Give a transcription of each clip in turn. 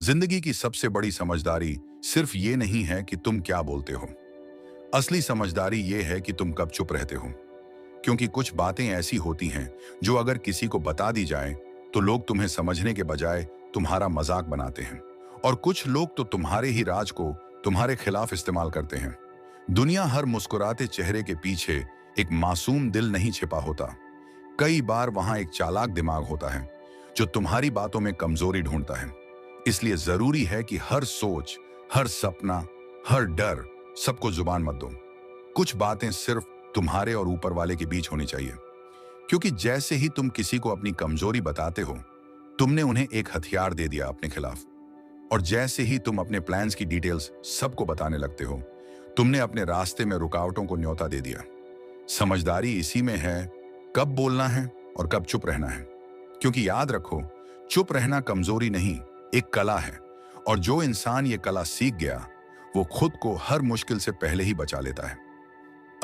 जिंदगी की सबसे बड़ी समझदारी सिर्फ ये नहीं है कि तुम क्या बोलते हो। असली समझदारी ये है कि तुम कब चुप रहते हो। क्योंकि कुछ बातें ऐसी होती हैं जो अगर किसी को बता दी जाए तो लोग तुम्हें समझने के बजाय तुम्हारा मजाक बनाते हैं। और कुछ लोग तो तुम्हारे ही राज को तुम्हारे खिलाफ इस्तेमाल करते हैं। दुनिया हर मुस्कुराते चेहरे के पीछे एक मासूम दिल नहीं छिपा होता। कई बार वहां एक चालाक दिमाग होता है जो तुम्हारी बातों में कमजोरी ढूंढता है। इसलिए जरूरी है कि हर सोच, हर सपना, हर डर, सबको जुबान मत दो। कुछ बातें सिर्फ तुम्हारे और ऊपर वाले के बीच होनी चाहिए। क्योंकि जैसे ही तुम किसी को अपनी कमजोरी बताते हो, तुमने उन्हें एक हथियार दे दिया अपने खिलाफ। और जैसे ही तुम अपने प्लान्स की डिटेल्स सबको बताने लगते हो, तुमने अपने रास्ते में रुकावटों को न्योता दे दिया। समझदारी इसी में है कब बोलना है और कब चुप रहना है। क्योंकि याद रखो, चुप रहना कमजोरी नहीं, एक कला है। और जो इंसान ये कला सीख गया, वो खुद को हर मुश्किल से पहले ही बचा लेता है।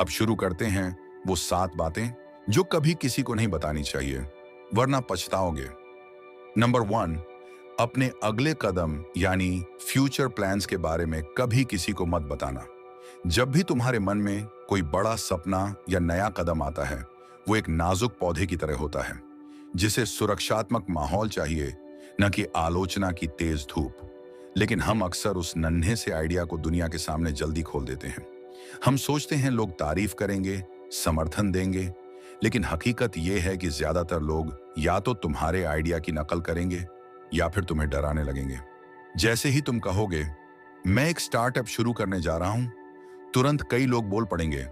अब शुरू करते हैं वो 7 बातें जो कभी किसी को नहीं बतानी चाहिए, वरना पछताओगे। नंबर 1, अपने अगले कदम यानी फ्यूचर प्लान्स के बारे में कभी किसी को मत बताना। जब भी तुम्हारे मन में कोई बड़ा सपना या नया कदम आता है, वो एक नाजुक पौधे की तरह होता है जिसे सुरक्षात्मक माहौल चाहिए, न कि आलोचना की तेज धूप। लेकिन हम अक्सर उस नन्हे से आइडिया को दुनिया के सामने जल्दी खोल देते हैं। हम सोचते हैं लोग तारीफ करेंगे, समर्थन देंगे, लेकिन हकीकत यह है कि ज्यादातर लोग या तो तुम्हारे आइडिया की नकल करेंगे या फिर तुम्हें डराने लगेंगे। जैसे ही तुम कहोगे, मैं एक स्टार्टअप शुरू करने जा रहा हूं, तुरंत कई लोग बोल पड़ेंगे,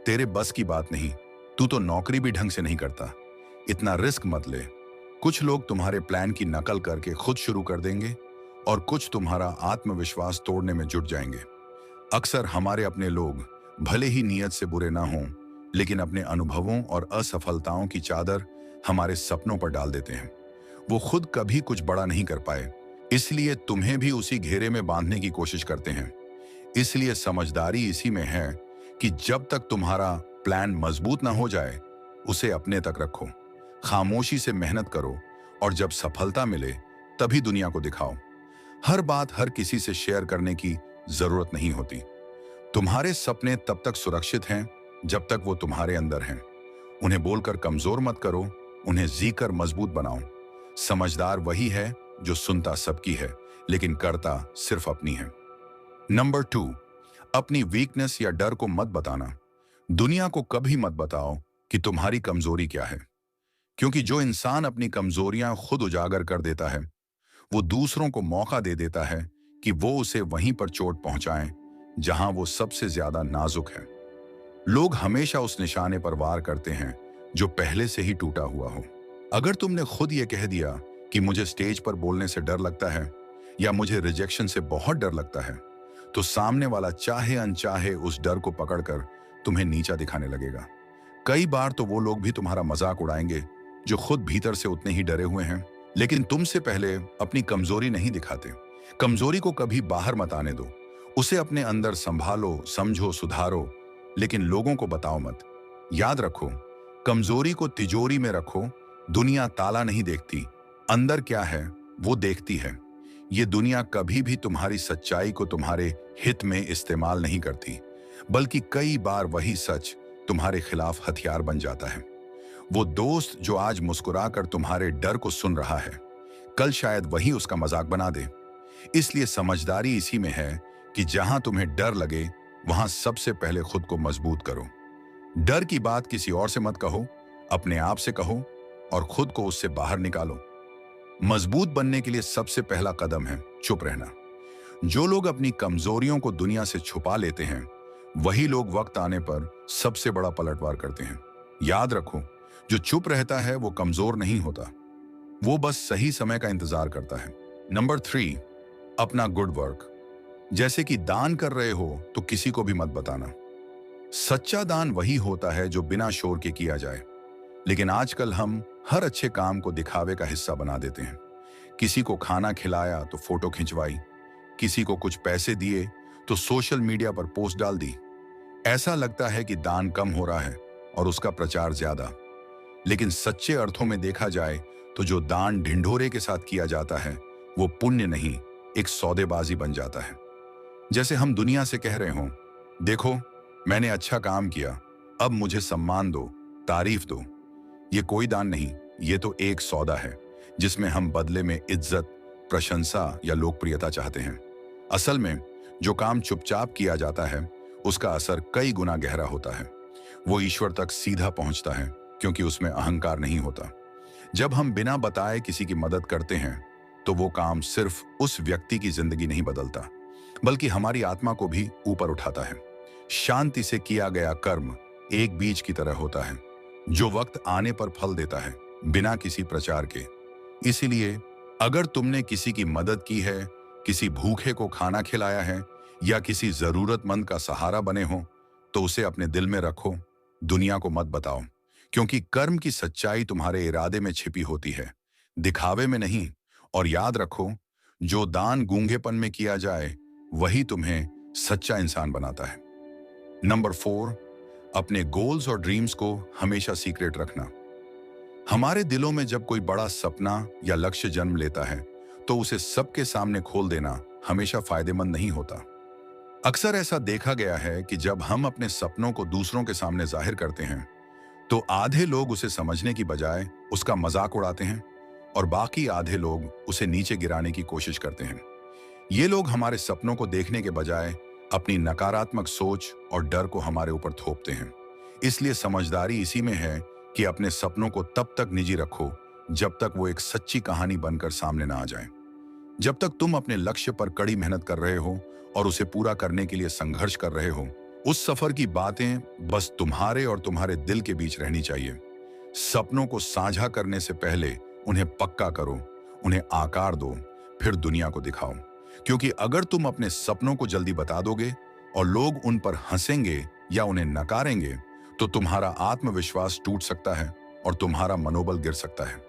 तेरे बस की बात नहीं, तू तो नौकरी भी ढंग से नहीं करता, इतना रिस्क मत ले। कुछ लोग तुम्हारे प्लान की नकल करके खुद शुरू कर देंगे और कुछ तुम्हारा आत्मविश्वास तोड़ने में जुट जाएंगे। अक्सर हमारे अपने लोग भले ही नीयत से बुरे ना हों, लेकिन अपने अनुभवों और असफलताओं की चादर हमारे सपनों पर डाल देते हैं। वो खुद कभी कुछ बड़ा नहीं कर पाए, इसलिए तुम्हें भी उसी घेरे में बांधने की कोशिश करते हैं। इसलिए समझदारी इसी में है कि जब तक तुम्हारा प्लान मजबूत ना हो जाए, उसे अपने तक रखो। खामोशी से मेहनत करो और जब सफलता मिले तभी दुनिया को दिखाओ। हर बात हर किसी से शेयर करने की जरूरत नहीं होती। तुम्हारे सपने तब तक सुरक्षित हैं जब तक वो तुम्हारे अंदर हैं। उन्हें बोलकर कमजोर मत करो, उन्हें जीकर मजबूत बनाओ। समझदार वही है जो सुनता सबकी है लेकिन करता सिर्फ अपनी है। नंबर 2, अपनी वीकनेस या डर को मत बताना। दुनिया को कभी मत बताओ कि तुम्हारी कमजोरी क्या है। क्योंकि जो इंसान अपनी कमजोरियां खुद उजागर कर देता है, वो दूसरों को मौका दे देता है कि वो उसे वहीं पर चोट पहुंचाएं जहां वो सबसे ज्यादा नाजुक है। लोग हमेशा उस निशाने पर वार करते हैं जो पहले से ही टूटा हुआ हो। अगर तुमने खुद ये कह दिया कि मुझे स्टेज पर बोलने से डर लगता है या मुझे रिजेक्शन से बहुत डर लगता है, तो सामने वाला चाहे अनचाहे उस डर को पकड़कर तुम्हें नीचा दिखाने लगेगा। कई बार तो वो लोग भी तुम्हारा मजाक उड़ाएंगे जो खुद भीतर से उतने ही डरे हुए हैं, लेकिन तुमसे पहले अपनी कमजोरी नहीं दिखाते। कमजोरी को कभी बाहर मत आने दो, उसे अपने अंदर संभालो, समझो, सुधारो, लेकिन लोगों को बताओ मत। याद रखो, कमजोरी को तिजोरी में रखो। दुनिया ताला नहीं देखती, अंदर क्या है वो देखती है। ये दुनिया कभी भी तुम्हारी सच्चाई को तुम्हारे हित में इस्तेमाल नहीं करती, बल्कि कई बार वही सच तुम्हारे खिलाफ हथियार बन जाता है। वो दोस्त जो आज मुस्कुराकर तुम्हारे डर को सुन रहा है, कल शायद वही उसका मजाक बना दे। इसलिए समझदारी इसी में है कि जहां तुम्हें डर लगे, वहां सबसे पहले खुद को मजबूत करो। डर की बात किसी और से मत कहो, अपने आप से कहो और खुद को उससे बाहर निकालो। मजबूत बनने के लिए सबसे पहला कदम है चुप रहना। जो लोग अपनी कमजोरियों को दुनिया से छुपा लेते हैं, वही लोग वक्त आने पर सबसे बड़ा पलटवार करते हैं। याद रखो, जो चुप रहता है वो कमजोर नहीं होता, वो बस सही समय का इंतजार करता है। नंबर 3, अपना गुड वर्क। जैसे कि दान कर रहे हो तो किसी को भी मत बताना। सच्चा दान वही होता है जो बिना शोर के किया जाए, लेकिन आजकल हम हर अच्छे काम को दिखावे का हिस्सा बना देते हैं। किसी को खाना खिलाया तो फोटो खिंचवाई, किसी को कुछ पैसे दिए तो सोशल मीडिया पर पोस्ट डाल दी। ऐसा लगता है कि दान कम हो रहा है और उसका प्रचार ज्यादा। लेकिन सच्चे अर्थों में देखा जाए तो जो दान ढिंढोरे के साथ किया जाता है, वो पुण्य नहीं, एक सौदेबाजी बन जाता है। जैसे हम दुनिया से कह रहे हों, देखो मैंने अच्छा काम किया, अब मुझे सम्मान दो, तारीफ दो। ये कोई दान नहीं, ये तो एक सौदा है जिसमें हम बदले में इज्जत, प्रशंसा या लोकप्रियता चाहते हैं। असल में जो काम चुपचाप किया जाता है उसका असर कई गुना गहरा होता है। वो ईश्वर तक सीधा पहुंचता है क्योंकि उसमें अहंकार नहीं होता। जब हम बिना बताए किसी की मदद करते हैं तो वो काम सिर्फ उस व्यक्ति की जिंदगी नहीं बदलता, बल्कि हमारी आत्मा को भी ऊपर उठाता है। शांति से किया गया कर्म एक बीज की तरह होता है जो वक्त आने पर फल देता है, बिना किसी प्रचार के। इसीलिए अगर तुमने किसी की मदद की है, किसी भूखे को खाना खिलाया है या किसी जरूरतमंद का सहारा बने हो, तो उसे अपने दिल में रखो, दुनिया को मत बताओ। क्योंकि कर्म की सच्चाई तुम्हारे इरादे में छिपी होती है, दिखावे में नहीं। और याद रखो, जो दान गूंगेपन में किया जाए वही तुम्हें सच्चा इंसान बनाता है। नंबर 4, अपने गोल्स और ड्रीम्स को हमेशा सीक्रेट रखना। हमारे दिलों में जब कोई बड़ा सपना या लक्ष्य जन्म लेता है तो उसे सबके सामने खोल देना हमेशा फायदेमंद नहीं होता। अक्सर ऐसा देखा गया है कि जब हम अपने सपनों को दूसरों के सामने जाहिर करते हैं तो आधे लोग उसे समझने की बजाय उसका मजाक उड़ाते हैं और बाकी आधे लोग उसे नीचे गिराने की कोशिश करते हैं। ये लोग हमारे सपनों को देखने के बजाय अपनी नकारात्मक सोच और डर को हमारे ऊपर थोपते हैं। इसलिए समझदारी इसी में है कि अपने सपनों को तब तक निजी रखो जब तक वो एक सच्ची कहानी बनकर सामने ना आ जाए। जब तक तुम अपने लक्ष्य पर कड़ी मेहनत कर रहे हो और उसे पूरा करने के लिए संघर्ष कर रहे हो, उस सफर की बातें बस तुम्हारे और तुम्हारे दिल के बीच रहनी चाहिए। सपनों को साझा करने से पहले उन्हें पक्का करो, उन्हें आकार दो, फिर दुनिया को दिखाओ। क्योंकि अगर तुम अपने सपनों को जल्दी बता दोगे और लोग उन पर हंसेंगे या उन्हें नकारेंगे, तो तुम्हारा आत्मविश्वास टूट सकता है और तुम्हारा मनोबल गिर सकता है।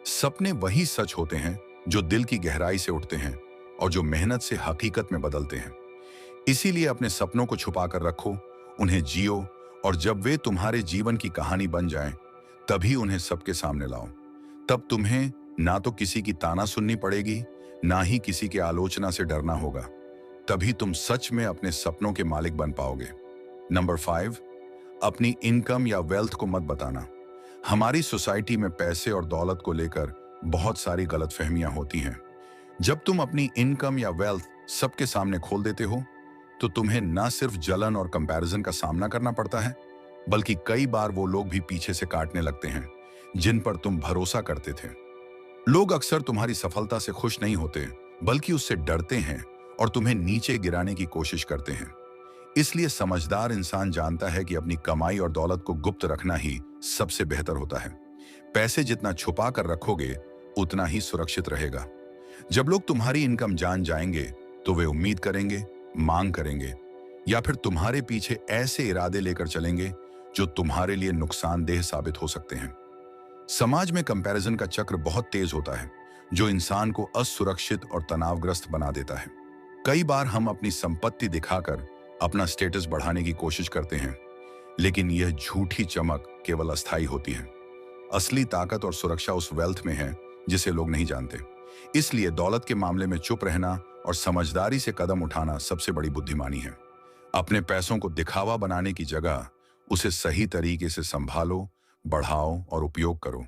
सपने वही सच होते हैं जो दिल की गहराई से उठते हैं और जो मेहनत से हकीकत में बदलते हैं। इसीलिए अपने सपनों को छुपा कर रखो, उन्हें जियो, और जब वे तुम्हारे जीवन की कहानी बन जाएं, तभी उन्हें सबके सामने लाओ। तब तुम्हें ना तो किसी की ताना सुननी पड़ेगी, ना ही किसी की आलोचना से डरना होगा। तभी तुम सच में अपने सपनों के मालिक बन पाओगे। नंबर 5, अपनी इनकम या वेल्थ को मत बताना। हमारी सोसाइटी में पैसे और दौलत को लेकर बहुत सारी गलतफहमियां होती हैं। जब तुम अपनी इनकम या वेल्थ सबके सामने खोल देते हो तो तुम्हें ना सिर्फ जलन और कंपैरिजन का सामना करना पड़ता है, बल्कि कई बार वो लोग भी पीछे से काटने लगते हैं जिन पर तुम भरोसा करते थे। लोग अक्सर तुम्हारी सफलता से खुश नहीं होते, बल्कि उससे डरते हैं और तुम्हें नीचे गिराने की कोशिश करते हैं। इसलिए समझदार इंसान जानता है कि अपनी कमाई और दौलत को गुप्त रखना ही सबसे बेहतर होता है। पैसे जितना छुपा कर रखोगे उतना ही सुरक्षित रहेगा। जब लोग तुम्हारी इनकम जान जाएंगे तो वे उम्मीद करेंगे, मांग करेंगे या फिर तुम्हारे पीछे ऐसे इरादे लेकर चलेंगे जो तुम्हारे लिए नुकसानदेह साबित हो सकते हैं। समाज में कंपैरिजन का चक्र बहुत तेज होता है जो इंसान को असुरक्षित और तनावग्रस्त बना देता है। कई बार हम अपनी संपत्ति दिखाकर अपना स्टेटस बढ़ाने की कोशिश करते हैं, लेकिन यह झूठी चमक केवल अस्थायी होती है। असली ताकत और सुरक्षा उस वेल्थ में है जिसे लोग नहीं जानते। इसलिए दौलत के मामले में चुप रहना और समझदारी से कदम उठाना सबसे बड़ी बुद्धिमानी है। अपने पैसों को दिखावा बनाने की जगह उसे सही तरीके से संभालो, बढ़ाओ और उपयोग करो।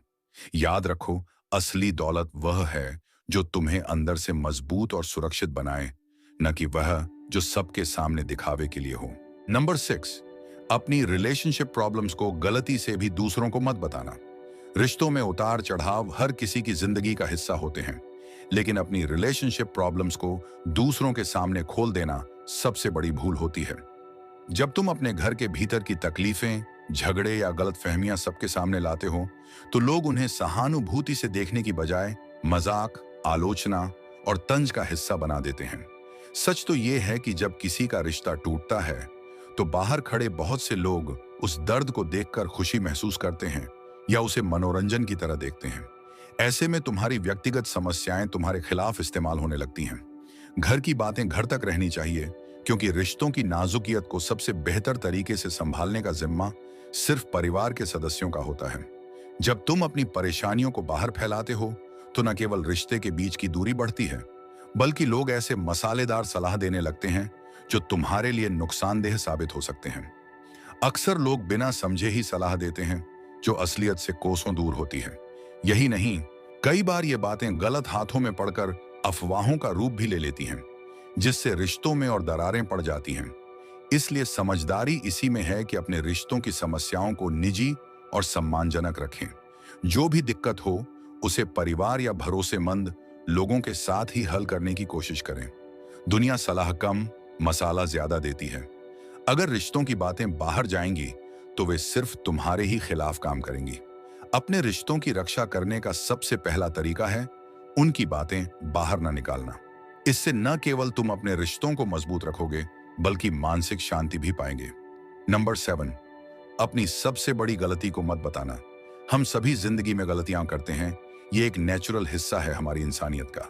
याद रखो, असली दौलत वह है जो तुम्हें अंदर से मजबूत और सुरक्षित बनाए, न कि वह जो सबके सामने दिखावे के लिए हो। नंबर 6, अपनी रिलेशनशिप प्रॉब्लम्स को गलती से भी दूसरों को मत बताना। रिश्तों में उतार चढ़ाव हर किसी की जिंदगी का हिस्सा होते हैं, लेकिन अपनी रिलेशनशिप प्रॉब्लम्स को दूसरों के सामने खोल देना सबसे बड़ी भूल होती है। जब तुम अपने घर के भीतर की तकलीफें, झगड़े या गलतफहमियां सबके सामने लाते हो तो लोग उन्हें सहानुभूति से देखने की बजाय मजाक, आलोचना और तंज का हिस्सा बना देते हैं। सच तो यह है कि जब किसी का रिश्ता टूटता है तो बाहर खड़े बहुत से लोग उस दर्द को देखकर खुशी महसूस करते हैं या उसे मनोरंजन की तरह देखते हैं। ऐसे में तुम्हारी व्यक्तिगत समस्याएं तुम्हारे खिलाफ इस्तेमाल होने लगती हैं। घर की बातें घर तक रहनी चाहिए, क्योंकि रिश्तों की नाजुकियत को सबसे बेहतर तरीके से संभालने का जिम्मा सिर्फ परिवार के सदस्यों का होता है। जब तुम अपनी परेशानियों को बाहर फैलाते हो तो न केवल रिश्ते के बीच की दूरी बढ़ती है, बल्कि लोग ऐसे मसालेदार सलाह देने लगते हैं जो तुम्हारे लिए नुकसानदेह साबित हो सकते हैं। अक्सर लोग बिना समझे ही सलाह देते हैं जो असलियत से कोसों दूर होती है। यही नहीं, कई बार ये बातें गलत हाथों में पड़कर अफवाहों का रूप भी ले लेती हैं, जिससे रिश्तों में और दरारें पड़ जाती हैं। इसलिए समझदारी इसी में है कि अपने रिश्तों की समस्याओं को निजी और सम्मानजनक रखें। जो भी दिक्कत हो उसे परिवार या भरोसेमंद लोगों के साथ ही हल करने की कोशिश करें। दुनिया सलाह कम, मसाला ज्यादा देती है। अगर रिश्तों की बातें बाहर जाएंगी तो वे सिर्फ तुम्हारे ही खिलाफ काम करेंगी। अपने रिश्तों की रक्षा करने का सबसे पहला तरीका है उनकी बातें बाहर न निकालना। इससे न केवल तुम अपने रिश्तों को मजबूत रखोगे बल्कि मानसिक शांति भी पाएंगे। नंबर 7, अपनी सबसे बड़ी गलती को मत बताना। हम सभी जिंदगी में गलतियां करते हैं, ये एक नेचुरल हिस्सा है हमारी इंसानियत का।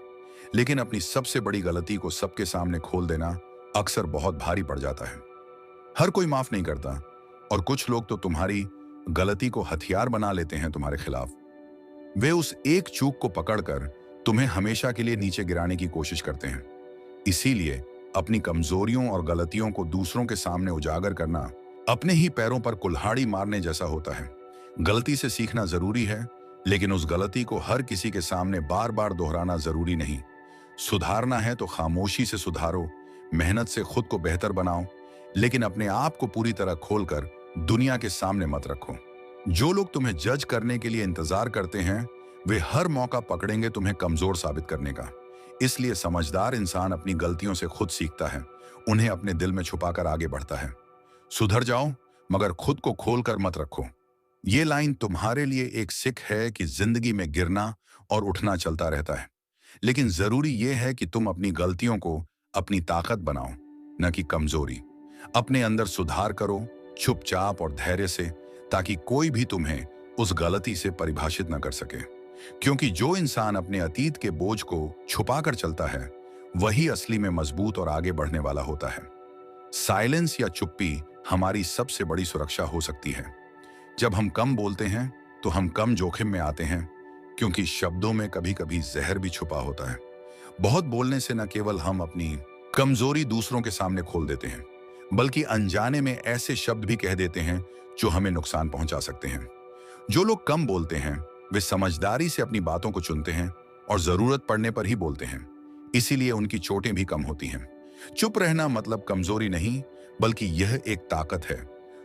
लेकिन अपनी सबसे बड़ी गलती को सबके सामने खोल देना अक्सर बहुत भारी पड़ जाता है। हर कोई माफ नहीं करता और कुछ लोग तो तुम्हारी गलती को हथियार बना लेते हैं तुम्हारे खिलाफ। वे उस एक चूक को पकड़कर तुम्हें हमेशा के लिए नीचे गिराने की कोशिश करते हैं। इसीलिए अपनी कमजोरियों और गलतियों को दूसरों के सामने उजागर करना अपने ही पैरों पर कुल्हाड़ी मारने जैसा होता है। गलती से सीखना जरूरी है, लेकिन उस गलती को हर किसी के सामने बार बार दोहराना जरूरी नहीं। सुधारना है तो खामोशी से सुधारो, मेहनत से खुद को बेहतर बनाओ, लेकिन अपने आप को पूरी तरह खोलकर दुनिया के सामने मत रखो। जो लोग तुम्हें जज करने के लिए इंतजार करते हैं वे हर मौका पकड़ेंगे तुम्हें कमजोर साबित करने का। इसलिए समझदार इंसान अपनी गलतियों से खुद सीखता है, उन्हें अपने दिल में छुपाकर आगे बढ़ता है। सुधर जाओ मगर खुद को खोलकर मत रखो। ये लाइन तुम्हारे लिए एक सिख है कि जिंदगी में गिरना और उठना चलता रहता है, लेकिन जरूरी यह है कि तुम अपनी गलतियों को अपनी ताकत बनाओ, न कि कमजोरी। अपने अंदर सुधार करो, चुपचाप और धैर्य से, ताकि कोई भी तुम्हें उस गलती से परिभाषित न कर सके। क्योंकि जो इंसान अपने अतीत के बोझ को छुपाकर चलता है वही असली में मजबूत और आगे बढ़ने वाला होता है। साइलेंस या चुप्पी हमारी सबसे बड़ी सुरक्षा हो सकती है। जब हम कम बोलते हैं तो हम कम जोखिम में आते हैं, क्योंकि शब्दों में कभी कभी जहर भी छुपा होता है। बहुत बोलने से न केवल हम अपनी कमजोरी दूसरों के सामने खोल देते हैं, बल्कि अनजाने में ऐसे शब्द भी कह देते हैं जो हमें नुकसान पहुंचा सकते हैं। जो लोग कम बोलते हैं वे समझदारी से अपनी बातों को चुनते हैं और जरूरत पड़ने पर ही बोलते हैं, इसीलिए उनकी चोटें भी कम होती हैं। चुप रहना मतलब कमजोरी नहीं, बल्कि यह एक ताकत है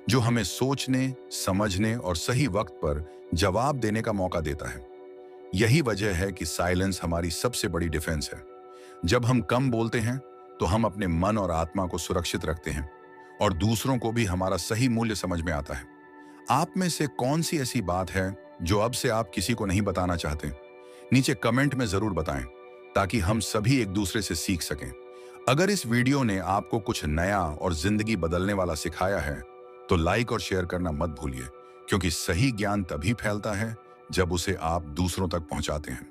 जो हमें सोचने, समझने और सही वक्त पर जवाब देने का मौका देता है। यही वजह है कि साइलेंस हमारी सबसे बड़ी डिफेंस है। जब हम कम बोलते हैं तो हम अपने मन और आत्मा को सुरक्षित रखते हैं और दूसरों को भी हमारा सही मूल्य समझ में आता है। आप में से कौन सी ऐसी बात है जो अब से आप किसी को नहीं बताना चाहते? नीचे कमेंट में जरूर बताएं, ताकि हम सभी एक दूसरे से सीख सकें। अगर इस वीडियो ने आपको कुछ नया और जिंदगी बदलने वाला सिखाया है तो लाइक और शेयर करना मत भूलिए, क्योंकि सही ज्ञान तभी फैलता है जब उसे आप दूसरों तक पहुंचाते हैं।